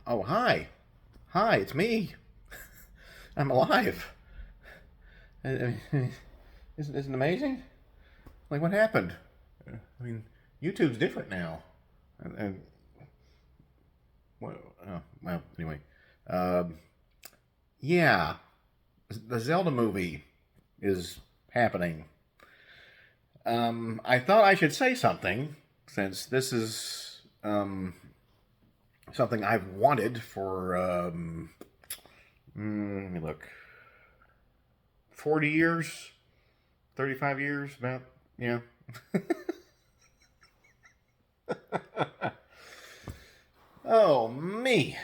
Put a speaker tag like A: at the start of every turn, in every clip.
A: Oh, hi. Hi, it's me. I'm alive. Isn't it amazing? Like, what happened? I mean, YouTube's different now. And well, anyway. Um, yeah, the Zelda movie is happening. I thought I should say something since this is something I've wanted for, let me look, 40 years, 35 years, about, yeah. Oh, me.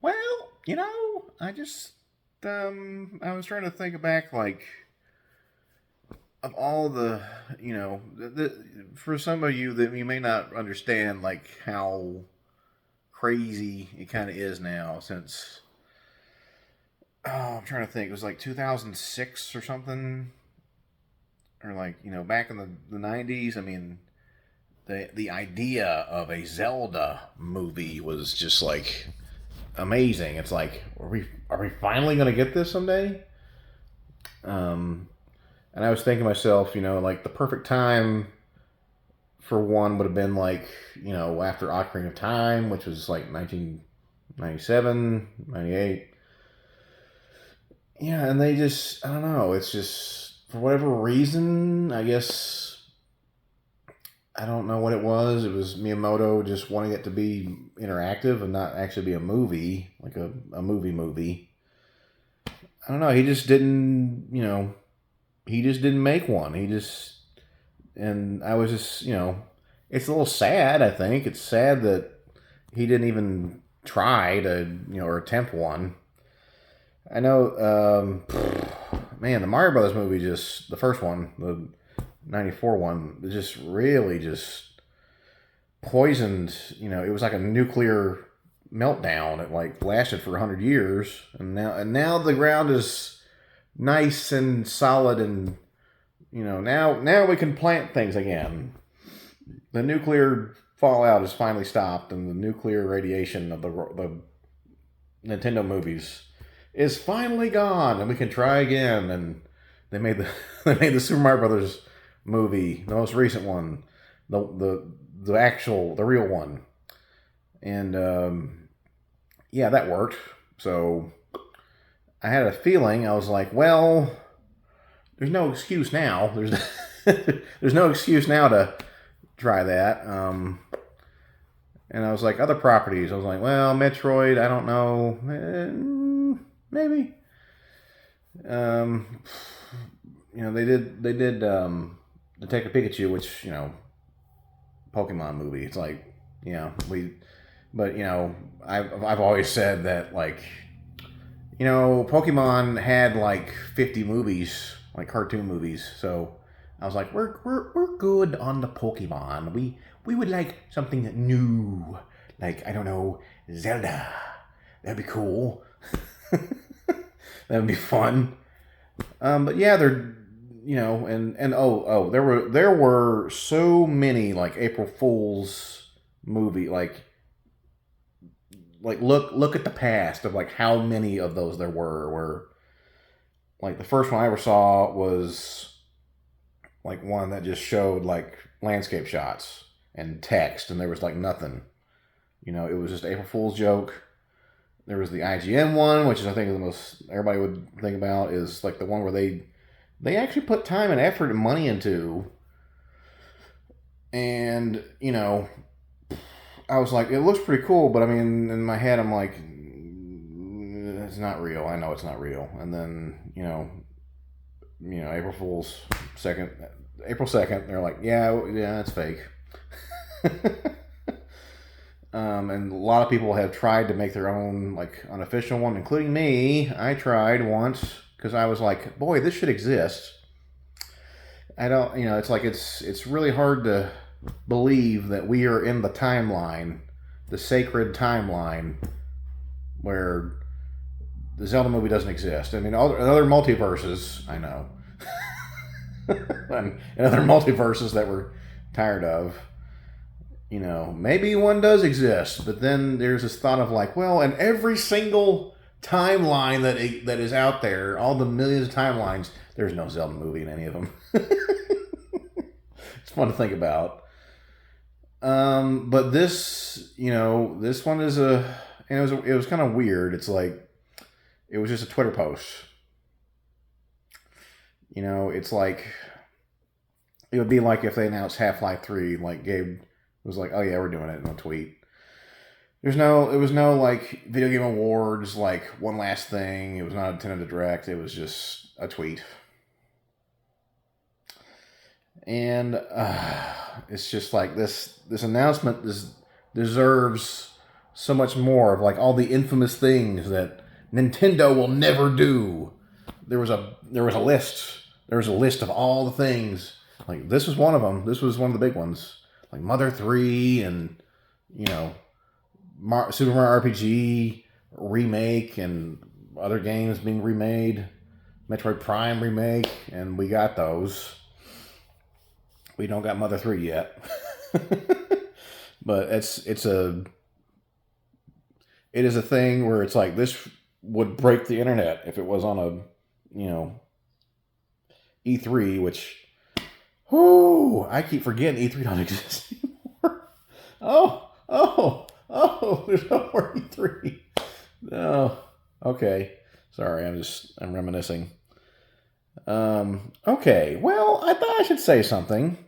A: Well, I was trying to think back, like, of all the, for some of you that you may not understand, like, how crazy it kind of is now since, I'm trying to think, it was like 2006 or something, or like, back in the 90s. I mean, the idea of a Zelda movie was just like amazing. It's like, are we finally gonna get this someday? And I was thinking to myself, like the perfect time for one would have been like, after Ocarina of Time, which was like 1997, 98. Yeah, and they just, I don't know, it's just, for whatever reason, I guess, I don't know what it was. It was Miyamoto just wanting it to be interactive and not actually be a movie, like a movie. I don't know, he just didn't make one. And I was just, it's a little sad, I think. It's sad that he didn't even try to, or attempt one. I know, man, the Mario Brothers movie, just the first one, the '94 one, just really just poisoned. It was like a nuclear meltdown. It like lasted for 100 years, and now the ground is nice and solid, and now we can plant things again. The nuclear fallout is finally stopped, and the nuclear radiation of the Nintendo movies is finally gone, and we can try again. And they made the they made the Super Mario Brothers movie, the most recent one, the real one, and yeah, that worked. So I had a feeling. I was like, well, there's no excuse now. There's no excuse now to try that. And I was like, other properties. I was like, well, Metroid. I don't know. Maybe. They did Detective Pikachu, which Pokemon movie. It's like, but I've always said that, like, Pokemon had like 50 movies, like cartoon movies. So I was like, we're good on the Pokemon. We would like something new, like, I don't know, Zelda. That'd be cool. That'd be fun. But yeah, they're and there were so many like April Fools movie, like look at the past of like how many of those there were. Where like the first one I ever saw was like one that just showed like landscape shots and text, and there was like nothing. It was just April Fool's joke. There was the IGN one, which is, I think, the most everybody would think about, is like the one where they actually put time and effort and money into. And I was like, it looks pretty cool, but I mean, in my head, I'm like, it's not real. I know it's not real. And then April 2nd, they're like, yeah, it's fake. And a lot of people have tried to make their own like unofficial one, including me. I tried once because I was like, boy, this should exist. I don't, it's like it's really hard to believe that we are in the timeline, the sacred timeline, where the Zelda movie doesn't exist. I mean, other multiverses, I know, and other multiverses that we're tired of. maybe one does exist, but then there's this thought of like, well, and every single timeline that is out there, all the millions of timelines, there's no Zelda movie in any of them. It's fun to think about. But this, this one is it was kind of weird. It's like, it was just a Twitter post. It's like, it would be like if they announced Half-Life 3, like Gabe was like, oh yeah, we're doing it in a tweet. It was no like Video Game Awards, like one last thing. It was not a Nintendo Direct. It was just a tweet. And it's just like this announcement deserves so much more of like all the infamous things that Nintendo will never do. There was a list. There was a list of all the things. Like, this was one of them. This was one of the big ones. Like Mother 3 and, Super Mario RPG remake and other games being remade. Metroid Prime remake. And we got those. We don't got Mother 3 yet. But it is a thing where it's like, this would break the internet if it was on a, E3, which, I keep forgetting E3 don't exist anymore. Oh, there's no more E3. No. Okay. Sorry, I'm reminiscing. Okay. Well, I thought I should say something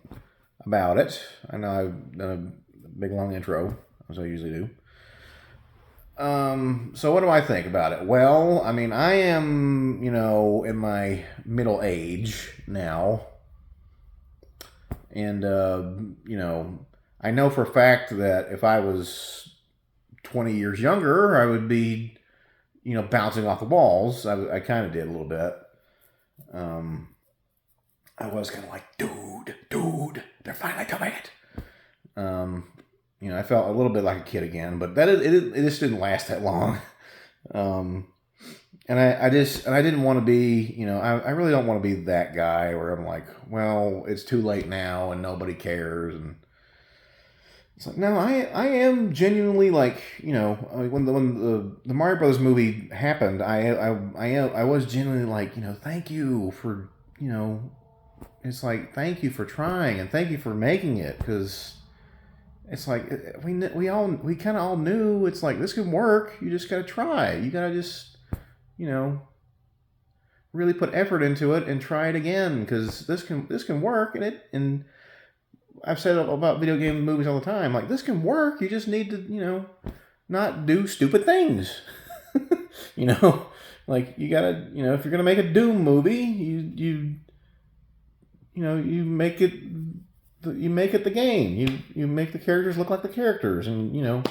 A: about it. I know I've done a big long intro, as I usually do. So what do I think about it? Well, I mean, I am, in my middle age now. And, I know for a fact that if I was 20 years younger, I would be, bouncing off the walls. I kind of did a little bit. I was kind of like, dude, they're finally coming it. I felt a little bit like a kid again, but it just didn't last that long. And I didn't want to be, I really don't want to be that guy where I'm like, well, it's too late now and nobody cares. And it's like, no, I am genuinely like, when the Mario Brothers movie happened, I was genuinely like, thank you for, it's like, thank you for trying and thank you for making it, because it's like we kind of all knew it's like this can work. You just gotta try. You gotta just really put effort into it and try it again, because this can work. And I've said about video game movies all the time, like, this can work. You just need to not do stupid things. Like, you gotta if you're gonna make a Doom movie, you make it. You make it the game. You make the characters look like the characters, and you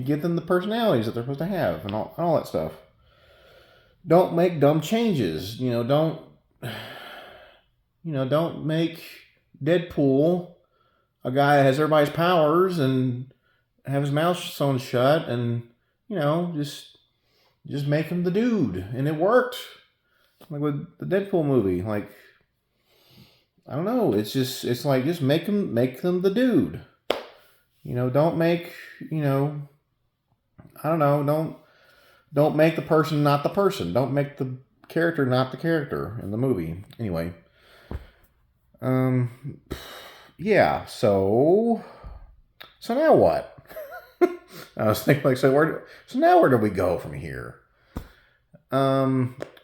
A: give them the personalities that they're supposed to have, and all that stuff. Don't make dumb changes. Don't make Deadpool a guy that has everybody's powers and have his mouth sewn shut, and just make him the dude, and it worked. Like with the Deadpool movie, like, I don't know. It's like, just make them the dude. Don't make, I don't know. Don't make the person not the person. Don't make the character not the character in the movie. Anyway. Yeah. So now what? I was thinking, like, so now where do we go from here?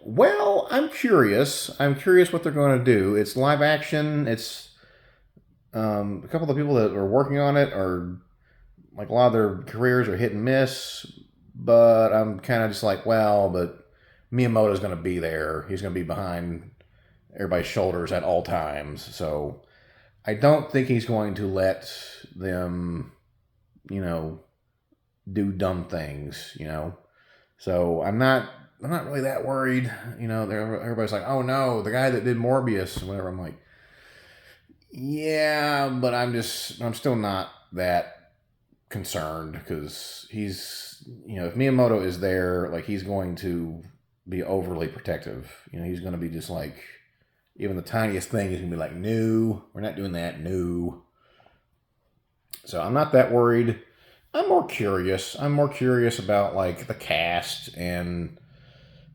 A: Well, I'm curious. I'm curious what they're going to do. It's live action. It's a couple of the people that are working on it are, like, a lot of their careers are hit and miss. But I'm kind of just like, well, but Miyamoto's going to be there. He's going to be behind everybody's shoulders at all times. So I don't think he's going to let them, do dumb things, So I'm not really that worried. Everybody's like, oh no, the guy that did Morbius, whatever. I'm like, yeah, but I'm still not that concerned, because he's, if Miyamoto is there, like, he's going to be overly protective. He's going to be just like, even the tiniest thing is going to be like, no, we're not doing that, no. So I'm not that worried. I'm more curious. I'm more curious about like the cast and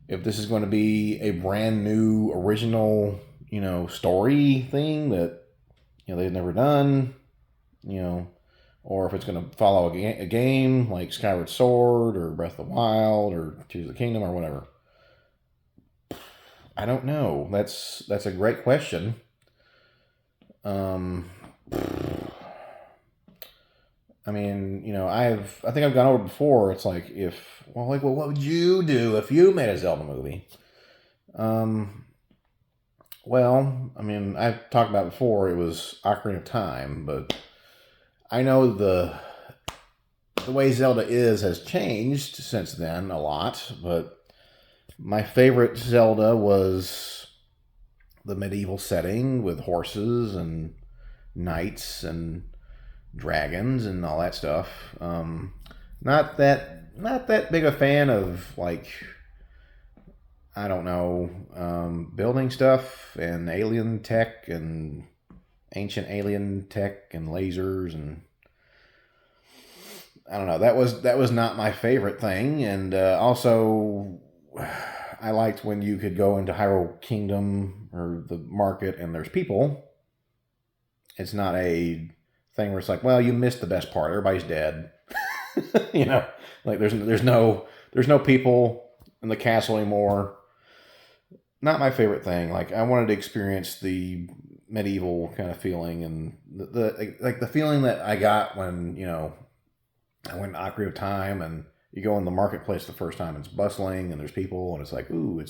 A: if this is going to be a brand new original, story thing that they've never done, you know, or if it's going to follow a game like Skyward Sword or Breath of the Wild or Tears of the Kingdom or whatever. I don't know. That's a great question. Um, I mean, I think I've gone over before. It's like what would you do if you made a Zelda movie? Well, I mean, I've talked about before. It was Ocarina of Time, but I know the way Zelda has changed since then a lot. But my favorite Zelda was the medieval setting with horses and knights and dragons and all that stuff. Not that big a fan of like I don't know building stuff and alien tech and ancient alien tech and lasers and I don't know. That was not my favorite thing, and also I liked when you could go into Hyrule Kingdom or the market and there's people. It's not a thing where it's like, well, you missed the best part. Everybody's dead. Like there's no people in the castle anymore. Not my favorite thing. Like I wanted to experience the medieval kind of feeling and the feeling that I got when I went to Ocarina of Time and you go in the marketplace the first time. It's bustling and there's people and it's like, ooh,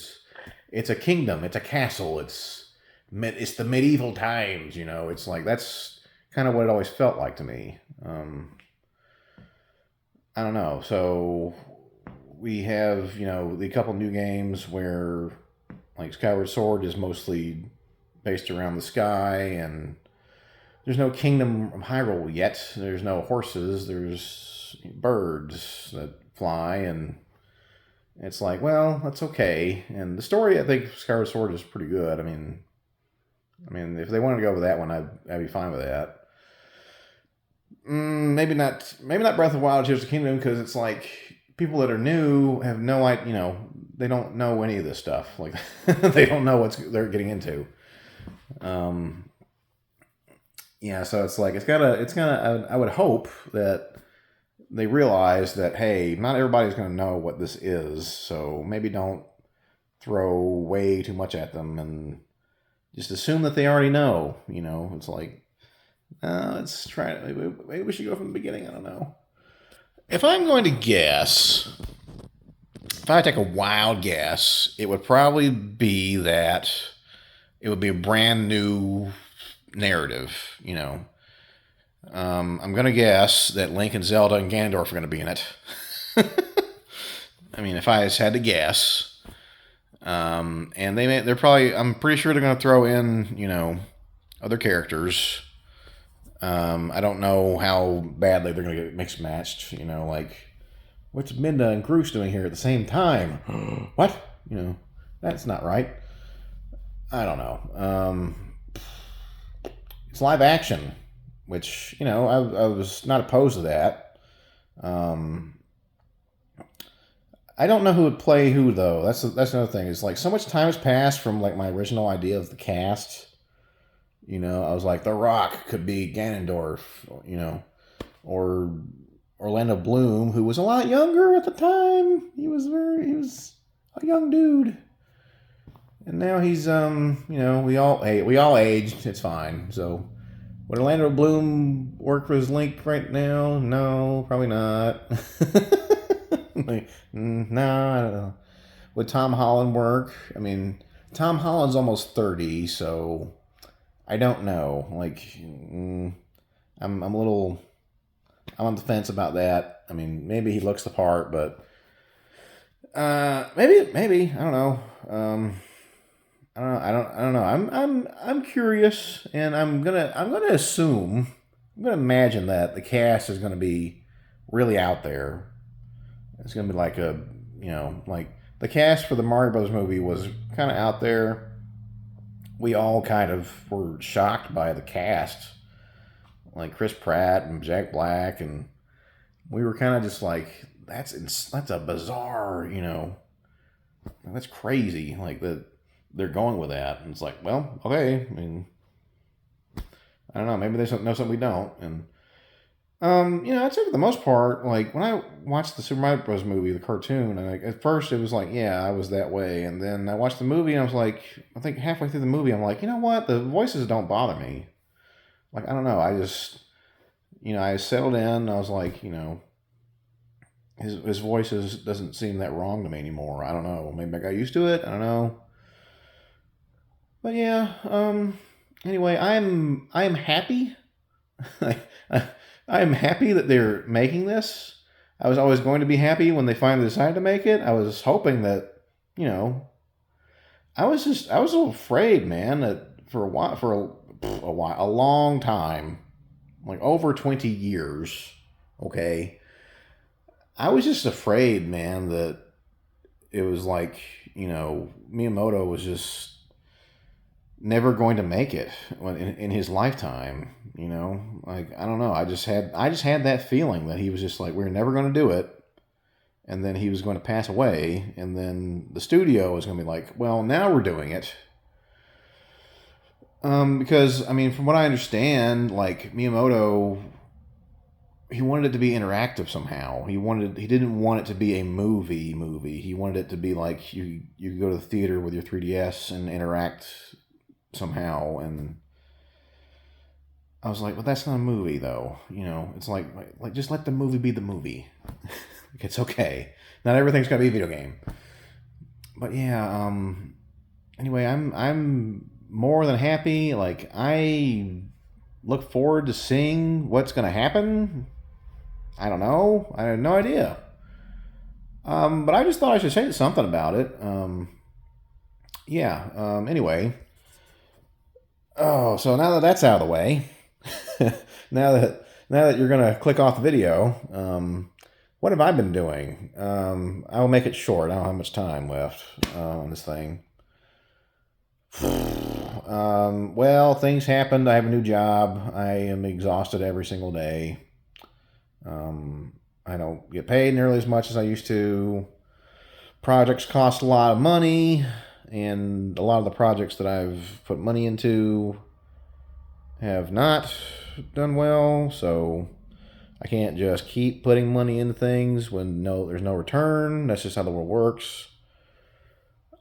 A: it's a kingdom, it's a castle, it's the medieval times. It's like that's kind of what it always felt like to me. I don't know. So we have the couple new games where like Skyward Sword is mostly based around the sky and there's no Kingdom of Hyrule yet. There's no horses. There's birds that fly, and it's like, well, that's okay. And the story, I think, Skyward Sword is pretty good. I mean, if they wanted to go with that one, I'd be fine with that. Maybe not. Maybe not Breath of the Wild, Tears of the Kingdom, because it's like people that are new have no idea. They don't know any of this stuff. Like they don't know what they're getting into. Yeah, so it's like it's gonna. I would hope that they realize that hey, not everybody's gonna know what this is, so maybe don't throw way too much at them and just assume that they already know. It's like let's try it. Maybe we should go from the beginning. I don't know. If I'm going to guess, if I take a wild guess, it would probably be that it would be a brand new narrative. I'm gonna guess that Link and Zelda and Ganondorf are gonna be in it. I mean, if I just had to guess, and they're probably. I'm pretty sure they're gonna throw in other characters. I don't know how badly they're gonna get mixed matched. Like what's Minda and Groose doing here at the same time? What? That's not right. I don't know. It's live action, which I was not opposed to that. I don't know who would play who though. That's another thing. It's like so much time has passed from like my original idea of the cast. I was like, The Rock could be Ganondorf, or Orlando Bloom, who was a lot younger at the time. He was a young dude. And now he's we all aged. It's fine. So would Orlando Bloom work for his Link right now? No, probably not. No, I don't know. Would Tom Holland work? I mean, Tom Holland's almost 30, so I don't know. Like, I'm on the fence about that. I mean, maybe he looks the part, but maybe I don't know. I don't know. I'm curious, and I'm gonna imagine that the cast is gonna be really out there. It's gonna be like like the cast for the Mario Brothers movie was kind of out there. We all kind of were shocked by the cast. like Chris Pratt and Jack Black, and we were kind of just like, that's a bizarre, that's crazy, like that they're going with that. And it's like, well, okay, I mean, I don't know, maybe they know something we don't. And I'd say for the most part, like when I watched the Super Mario Bros. Movie, the cartoon, and at first it was like, yeah, I was that way, and then I watched the movie, and I was like, I think halfway through the movie, I'm like, you know what, the voices don't bother me. Like, I don't know, I just, I settled in, and I was like, his voices doesn't seem that wrong to me anymore. I don't know, maybe I got used to it. I don't know, but yeah. Anyway, I'm happy. I am happy that they're making this. I was always going to be happy when they finally decided to make it. I was hoping that, I was a little afraid, man, that for a long time, like over 20 years, okay, I was just afraid, man, that it was like, Miyamoto was just never going to make it in his lifetime. Like, I don't know, I just had that feeling that he was just like, we're never going to do it, and then he was going to pass away, and then the studio was going to be like, well, now we're doing it. Because I mean, from what I understand, like Miyamoto, he wanted it to be interactive somehow. He didn't want it to be a movie. He wanted it to be like you go to the theater with your 3DS and interact somehow. And I was like, well, that's not a movie though. It's like just let the movie be the movie. It's okay. Not everything's got to be a video game. But yeah, anyway, I'm more than happy. Like, I look forward to seeing what's going to happen. I don't know. I have no idea. But I just thought I should say something about it. Yeah. Anyway. Oh, so now that that's out of the way, now that you're gonna click off the video, what have I been doing? I will make it short. I don't have much time left on this thing. Well, things happened. I have a new job. I am exhausted every single day. I don't get paid nearly as much as I used to. Projects cost a lot of money, and a lot of the projects that I've put money into have not done well, so I can't just keep putting money into things when there's no return. That's just how the world works.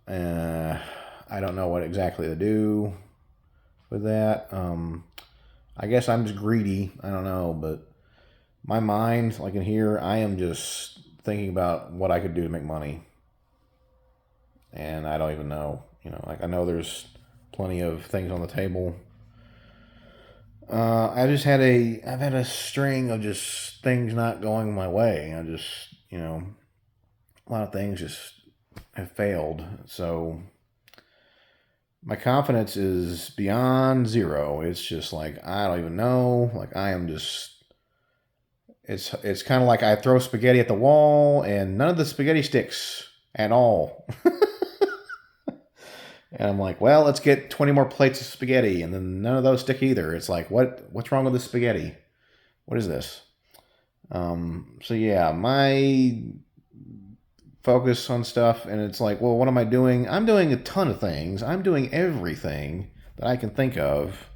A: I don't know what exactly to do with that. I guess I'm just greedy. I don't know, but my mind, like in here, I am just thinking about what I could do to make money. And I don't even know. Like, I know there's plenty of things on the table. I've had a string of just things not going my way. A lot of things just have failed. So my confidence is beyond zero. It's just like, I don't even know. Like, I am just, it's kind of like I throw spaghetti at the wall and none of the spaghetti sticks at all. And I'm like, well, let's get 20 more plates of spaghetti, and then none of those stick either. It's like, what's wrong with the spaghetti? What is this? So yeah, my focus on stuff, and it's like, well, what am I doing? I'm doing a ton of things. I'm doing everything that I can think of.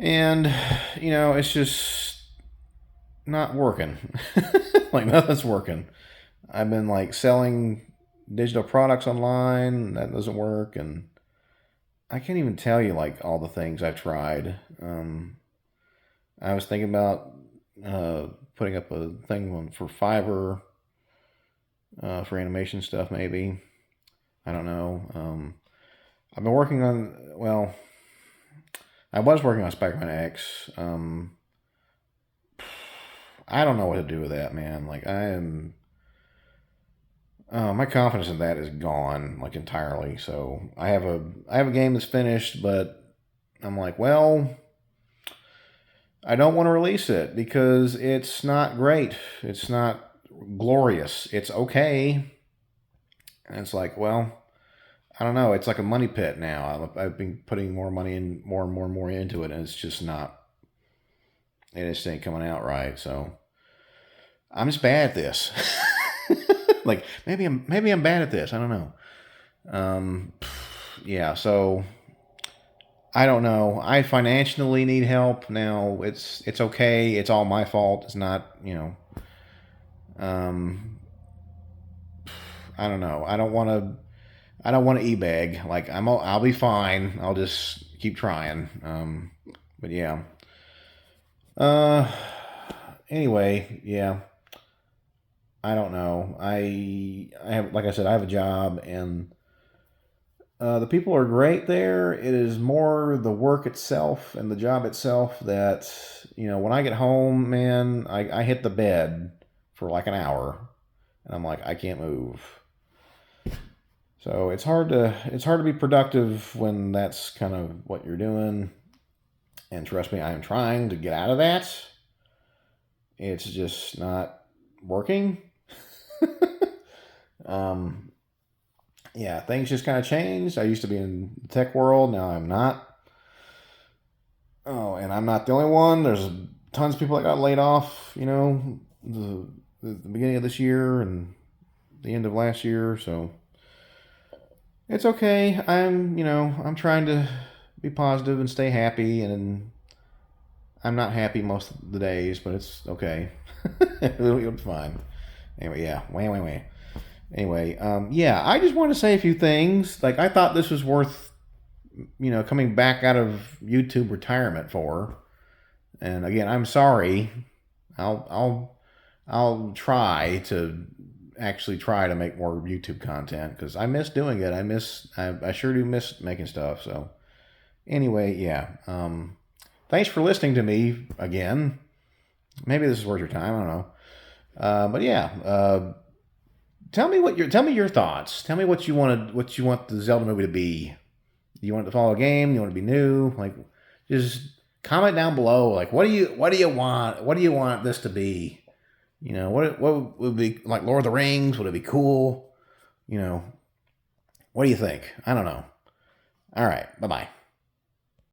A: And, it's just not working. Like, nothing's working. I've been like selling digital products online. That doesn't work. And I can't even tell you like all the things I've tried. I was thinking about putting up a thing for Fiverr for animation stuff, maybe. I don't know. I've been working on, well, I was working on Spider-Man X. I don't know what to do with that, man. Like, my confidence in that is gone, like, entirely. So I have a game that's finished, but I'm like, well, I don't want to release it because it's not great. It's not glorious. It's okay. And it's like, well, I don't know. It's like a money pit now. I've been putting more money in, more and more into it, and it's just not it just ain't coming out right. So I'm just bad at this. Like maybe I'm bad at this. I don't know. Um, yeah. So I don't know. I financially need help now. It's okay. It's all my fault. It's not, Um, I don't know. I don't want to. I don't want to e-bag. Like I'll be fine. I'll just keep trying. But yeah. Uh. Anyway, yeah. I don't know. I have, like I said, I have a job, and the people are great there. It is more the work itself and the job itself that, when I get home, man, I hit the bed for like an hour, and I'm like, I can't move. So it's hard to be productive when that's kind of what you're doing. And trust me, I am trying to get out of that. It's just not working. um, yeah, things just kind of changed. I used to be in the tech world. Now I'm not. Oh, and I'm not the only one. There's tons of people that got laid off, the beginning of this year and the end of last year. So it's okay. I'm trying to be positive and stay happy, and I'm not happy most of the days, but it's okay. It'll be fine. Anyway, yeah. Wah. Anyway, yeah, I just want to say a few things. Like, I thought this was worth, coming back out of YouTube retirement for. And again, I'm sorry. I'll try to actually try to make more YouTube content because I miss doing it. I sure do miss making stuff. So anyway, yeah. Thanks for listening to me again. Maybe this is worth your time. I don't know. But yeah. Tell me your thoughts. Tell me what you want the Zelda movie to be. Do you want it to follow a game? You want it to be new? Like, just comment down below. Like, what do you want? What do you want this to be? What would be like Lord of the Rings? Would it be cool? What do you think? I don't know. All right. Bye-bye.